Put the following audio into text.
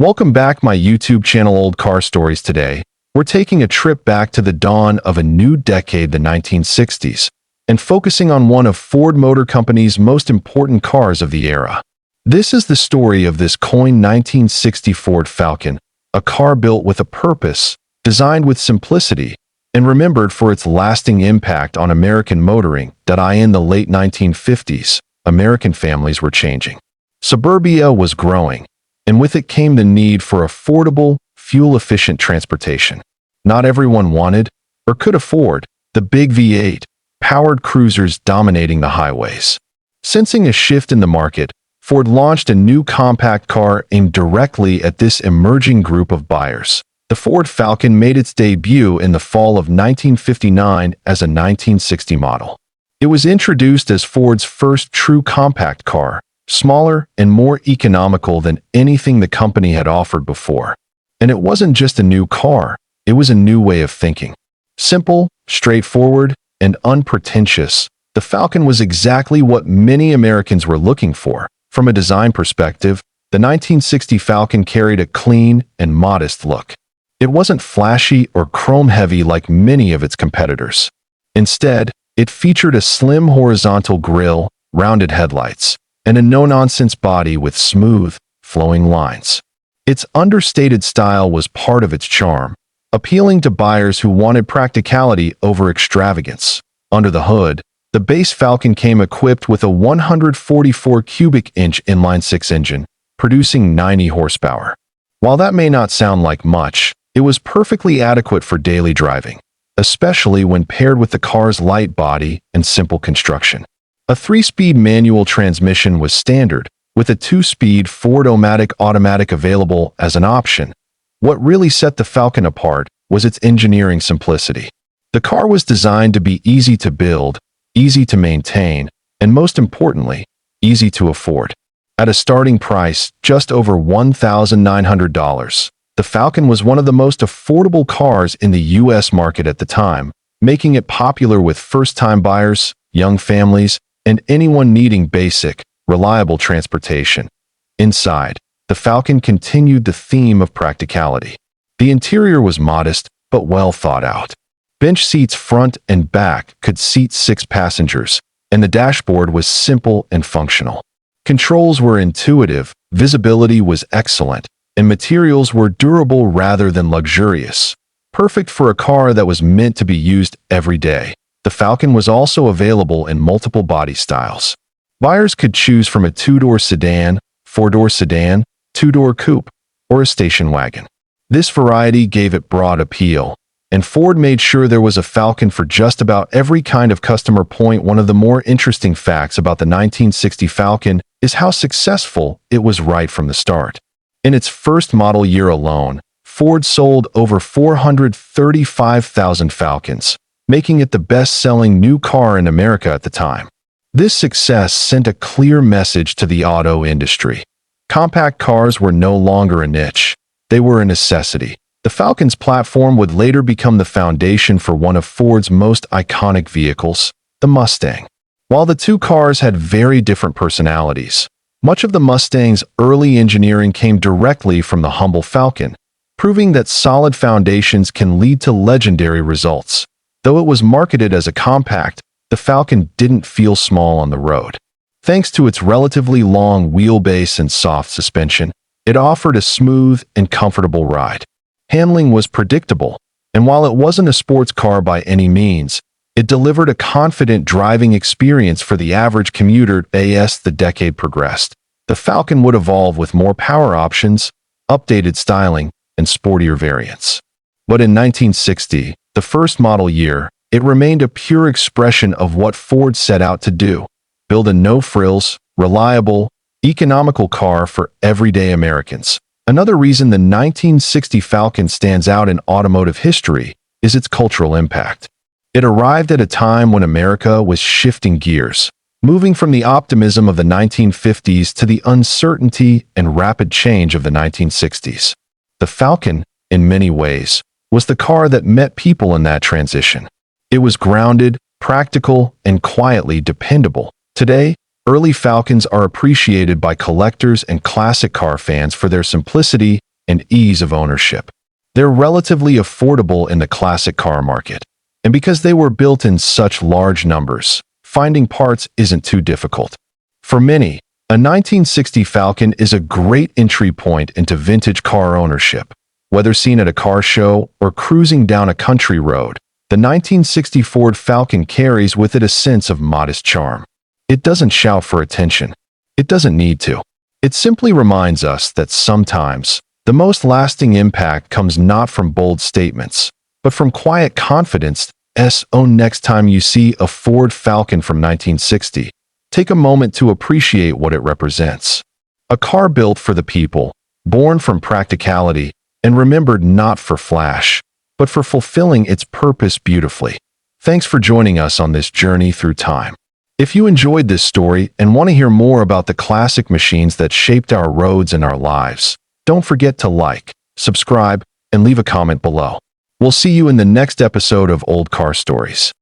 Welcome back my YouTube channel Old Car Stories. Today, we're taking a trip back to the dawn of a new decade, the 1960s, and focusing on one of Ford Motor Company's most important cars of the era. This is the story of this coined 1960 Ford Falcon, a car built with a purpose, designed with simplicity, and remembered for its lasting impact on American motoring. In the late 1950s, American families were changing. Suburbia was growing, and with it came the need for affordable, fuel-efficient transportation. Not everyone wanted, or could afford, the big V8, powered cruisers dominating the highways. Sensing a shift in the market, Ford launched a new compact car aimed directly at this emerging group of buyers. The Ford Falcon made its debut in the fall of 1959 as a 1960 model. It was introduced as Ford's first true compact car, smaller and more economical than anything the company had offered before. And it wasn't just a new car, it was a new way of thinking. Simple, straightforward, and unpretentious, the Falcon was exactly what many Americans were looking for. From a design perspective, the 1960 Falcon carried a clean and modest look. It wasn't flashy or chrome-heavy like many of its competitors. Instead, it featured a slim horizontal grille, rounded headlights, and a no-nonsense body with smooth, flowing lines. Its understated style was part of its charm, appealing to buyers who wanted practicality over extravagance. Under the hood, the base Falcon came equipped with a 144 cubic inch inline-six engine, producing 90 horsepower. While that may not sound like much, it was perfectly adequate for daily driving, especially when paired with the car's light body and simple construction. A 3-speed manual transmission was standard, with a 2-speed Ford-O-Matic automatic available as an option. What really set the Falcon apart was its engineering simplicity. The car was designed to be easy to build, easy to maintain, and most importantly, easy to afford. At a starting price just over $1,900, the Falcon was one of the most affordable cars in the U.S. market at the time, making it popular with first-time buyers, young families, and anyone needing basic, reliable transportation. Inside, the Falcon continued the theme of practicality. The interior was modest, but well thought out. Bench seats front and back could seat 6 passengers, and the dashboard was simple and functional. Controls were intuitive, visibility was excellent, and materials were durable rather than luxurious. Perfect for a car that was meant to be used every day. The Falcon was also available in multiple body styles. Buyers could choose from a 2-door sedan, 4-door sedan, 2-door coupe, or a station wagon. This variety gave it broad appeal, and Ford made sure there was a Falcon for just about every kind of customer. One of the more interesting facts about the 1960 Falcon is how successful it was right from the start. In its first model year alone, Ford sold over 435,000 Falcons, making it the best-selling new car in America at the time. This success sent a clear message to the auto industry. Compact cars were no longer a niche. They were a necessity. The Falcon's platform would later become the foundation for one of Ford's most iconic vehicles, the Mustang. While the two cars had very different personalities, much of the Mustang's early engineering came directly from the humble Falcon, proving that solid foundations can lead to legendary results. Though it was marketed as a compact, the Falcon didn't feel small on the road. Thanks to its relatively long wheelbase and soft suspension, it offered a smooth and comfortable ride. Handling was predictable, and while it wasn't a sports car by any means, it delivered a confident driving experience for the average commuter. As the decade progressed, the Falcon would evolve with more power options, updated styling, and sportier variants. But in 1960, the first model year, it remained a pure expression of what Ford set out to do: build a no-frills, reliable, economical car for everyday Americans. Another reason the 1960 Falcon stands out in automotive history is its cultural impact. It arrived at a time when America was shifting gears, moving from the optimism of the 1950s to the uncertainty and rapid change of the 1960s. The Falcon, in many ways, was the car that met people in that transition. It was grounded, practical, and quietly dependable. Today, Early Falcons are appreciated by collectors and classic car fans for their simplicity and ease of ownership. They're relatively affordable in the classic car market, and because they were built in such large numbers, finding parts isn't too difficult. For many, a 1960 Falcon is a great entry point into vintage car ownership. Whether seen at a car show or cruising down a country road, the 1960 Ford Falcon carries with it a sense of modest charm. It doesn't shout for attention. It doesn't need to. It simply reminds us that sometimes the most lasting impact comes not from bold statements, but from quiet confidence. Next time you see a Ford Falcon from 1960, take a moment to appreciate what it represents. A car built for the people, born from practicality, and remembered not for flash, but for fulfilling its purpose beautifully. Thanks for joining us on this journey through time. If you enjoyed this story and want to hear more about the classic machines that shaped our roads and our lives, don't forget to like, subscribe, and leave a comment below. We'll see you in the next episode of Old Car Stories.